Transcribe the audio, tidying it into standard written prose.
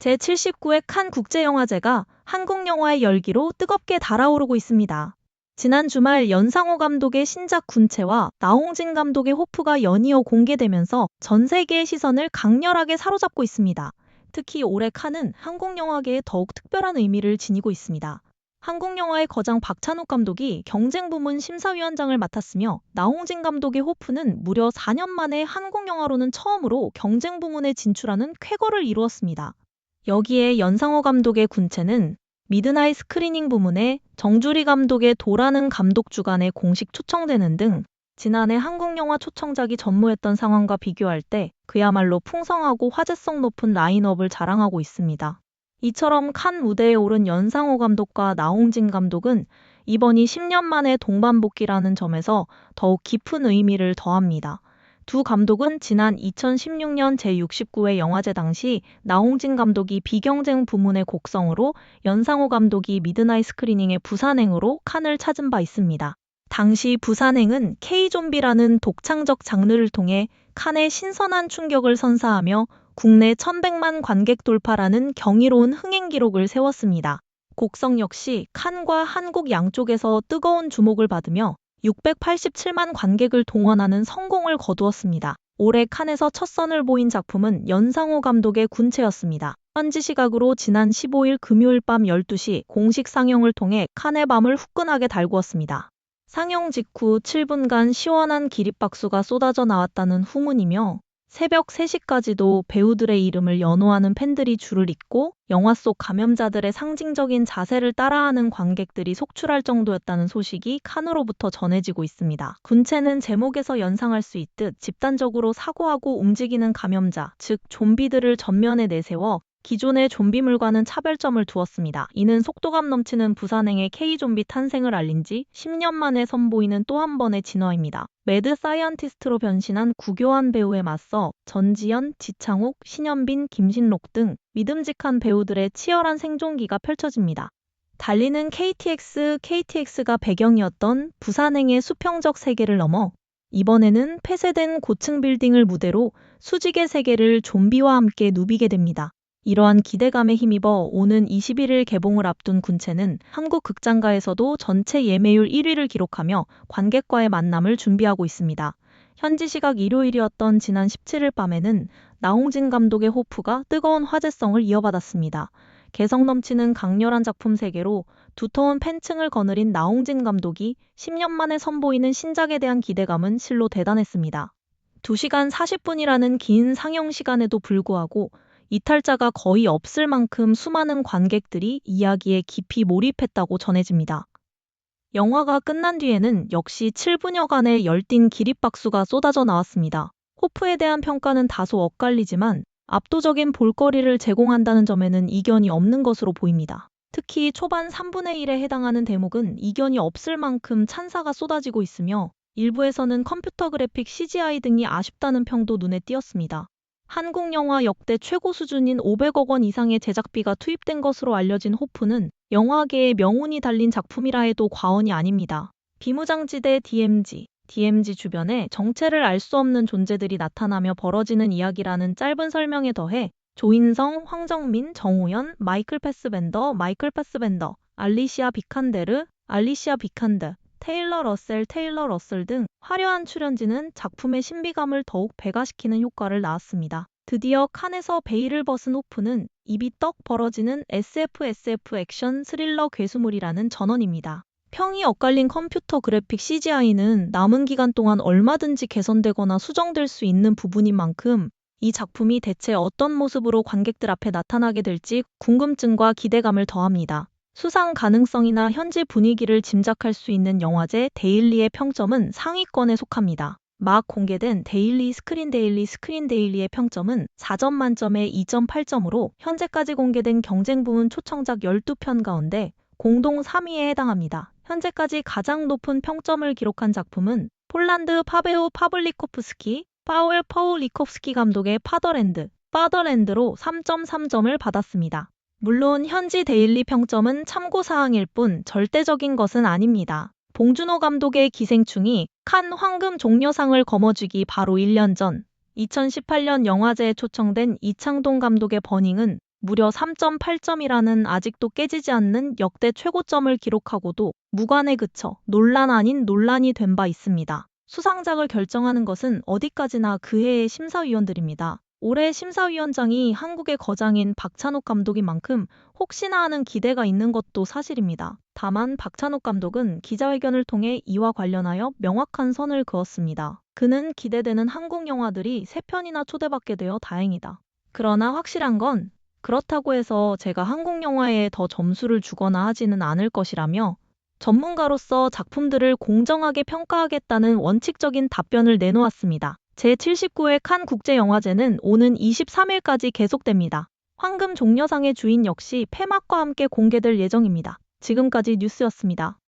제79회 칸 국제영화제가 한국 영화의 열기로 뜨겁게 달아오르고 있습니다. 지난 주말 연상호 감독의 신작 군체와 나홍진 감독의 호프가 연이어 공개되면서 전 세계의 시선을 강렬하게 사로잡고 있습니다. 특히 올해 칸은 한국 영화계에 더욱 특별한 의미를 지니고 있습니다. 한국 영화의 거장 박찬욱 감독이 경쟁 부문 심사위원장을 맡았으며 나홍진 감독의 호프는 무려 4년 만에 한국 영화로는 처음으로 경쟁 부문에 진출하는 쾌거를 이루었습니다. 여기에 연상호 감독의 군체는 미드나잇 스크리닝 부문에 정주리 감독의 도라는 감독 주관에 공식 초청되는 등 지난해 한국 영화 초청작이 전무했던 상황과 비교할 때 그야말로 풍성하고 화제성 높은 라인업을 자랑하고 있습니다. 이처럼 칸 무대에 오른 연상호 감독과 나홍진 감독은 이번이 10년 만에 동반복귀라는 점에서 더욱 깊은 의미를 더합니다. 두 감독은 지난 2016년 제69회 영화제 당시 나홍진 감독이 비경쟁 부문의 곡성으로 연상호 감독이 미드나잇 스크리닝의 부산행으로 칸을 찾은 바 있습니다. 당시 부산행은 K-좀비라는 독창적 장르를 통해 칸에 신선한 충격을 선사하며 국내 1100만 관객 돌파라는 경이로운 흥행 기록을 세웠습니다. 곡성 역시 칸과 한국 양쪽에서 뜨거운 주목을 받으며 687만 관객을 동원하는 성공을 거두었습니다. 올해 칸에서 첫 선을 보인 작품은 연상호 감독의 군체였습니다. 현지 시각으로 지난 15일 금요일 밤 12시 공식 상영을 통해 칸의 밤을 후끈하게 달구었습니다. 상영 직후 7분간 시원한 기립박수가 쏟아져 나왔다는 후문이며 새벽 3시까지도 배우들의 이름을 연호하는 팬들이 줄을 잇고 영화 속 감염자들의 상징적인 자세를 따라하는 관객들이 속출할 정도였다는 소식이 칸으로부터 전해지고 있습니다. 군체는 제목에서 연상할 수 있듯 집단적으로 사고하고 움직이는 감염자, 즉 좀비들을 전면에 내세워 기존의 좀비물과는 차별점을 두었습니다. 이는 속도감 넘치는 부산행의 K-좀비 탄생을 알린 지 10년 만에 선보이는 또 한 번의 진화입니다. 매드 사이언티스트로 변신한 구교환 배우에 맞서 전지현, 지창욱, 신현빈, 김신록 등 믿음직한 배우들의 치열한 생존기가 펼쳐집니다. 달리는 KTX가 배경이었던 부산행의 수평적 세계를 넘어 이번에는 폐쇄된 고층 빌딩을 무대로 수직의 세계를 좀비와 함께 누비게 됩니다. 이러한 기대감에 힘입어 오는 21일 개봉을 앞둔 군체는 한국 극장가에서도 전체 예매율 1위를 기록하며 관객과의 만남을 준비하고 있습니다. 현지 시각 일요일이었던 지난 17일 밤에는 나홍진 감독의 호프가 뜨거운 화제성을 이어받았습니다. 개성 넘치는 강렬한 작품 세계로 두터운 팬층을 거느린 나홍진 감독이 10년 만에 선보이는 신작에 대한 기대감은 실로 대단했습니다. 2시간 40분이라는 긴 상영 시간에도 불구하고 이탈자가 거의 없을 만큼 수많은 관객들이 이야기에 깊이 몰입했다고 전해집니다. 영화가 끝난 뒤에는 역시 7분여간의 열띤 기립박수가 쏟아져 나왔습니다. 호프에 대한 평가는 다소 엇갈리지만 압도적인 볼거리를 제공한다는 점에는 이견이 없는 것으로 보입니다. 특히 초반 3분의 1에 해당하는 대목은 이견이 없을 만큼 찬사가 쏟아지고 있으며 일부에서는 컴퓨터 그래픽 CGI 등이 아쉽다는 평도 눈에 띄었습니다. 한국 영화 역대 최고 수준인 500억 원 이상의 제작비가 투입된 것으로 알려진 호프는 영화계의 명운이 달린 작품이라 해도 과언이 아닙니다. 비무장지대 DMZ 주변에 정체를 알 수 없는 존재들이 나타나며 벌어지는 이야기라는 짧은 설명에 더해 조인성, 황정민, 정우현, 마이클 패스벤더, 알리시아 비칸데, 테일러 러셀 등 화려한 출연진은 작품의 신비감을 더욱 배가시키는 효과를 낳았습니다. 드디어 칸에서 베일을 벗은 호프는 입이 떡 벌어지는 SF 액션 스릴러 괴수물이라는 전언입니다. 평이 엇갈린 컴퓨터 그래픽 CGI는 남은 기간 동안 얼마든지 개선되거나 수정될 수 있는 부분인 만큼 이 작품이 대체 어떤 모습으로 관객들 앞에 나타나게 될지 궁금증과 기대감을 더합니다. 수상 가능성이나 현지 분위기를 짐작할 수 있는 영화제 데일리의 평점은 상위권에 속합니다. 막 공개된 스크린 데일리의 평점은 4점 만점에 2.8점으로 현재까지 공개된 경쟁 부문 초청작 12편 가운데 공동 3위에 해당합니다. 현재까지 가장 높은 평점을 기록한 작품은 폴란드 파베우 파울리코프스키 감독의 파더랜드로 3.3점을 받았습니다. 물론 현지 데일리 평점은 참고사항일 뿐 절대적인 것은 아닙니다. 봉준호 감독의 기생충이 칸 황금 종려상을 거머쥐기 바로 1년 전 2018년 영화제에 초청된 이창동 감독의 버닝은 무려 3.8점이라는 아직도 깨지지 않는 역대 최고점을 기록하고도 무관에 그쳐 논란 아닌 논란이 된 바 있습니다. 수상작을 결정하는 것은 어디까지나 그 해의 심사위원들입니다. 올해 심사위원장이 한국의 거장인 박찬욱 감독인 만큼 혹시나 하는 기대가 있는 것도 사실입니다. 다만 박찬욱 감독은 기자회견을 통해 이와 관련하여 명확한 선을 그었습니다. 그는 기대되는 한국 영화들이 3편이나 초대받게 되어 다행이다. 그러나 확실한 건 그렇다고 해서 제가 한국 영화에 더 점수를 주거나 하지는 않을 것이라며 전문가로서 작품들을 공정하게 평가하겠다는 원칙적인 답변을 내놓았습니다. 제79회 칸 국제영화제는 오는 23일까지 계속됩니다. 황금 종려상의 주인 역시 폐막과 함께 공개될 예정입니다. 지금까지 뉴스였습니다.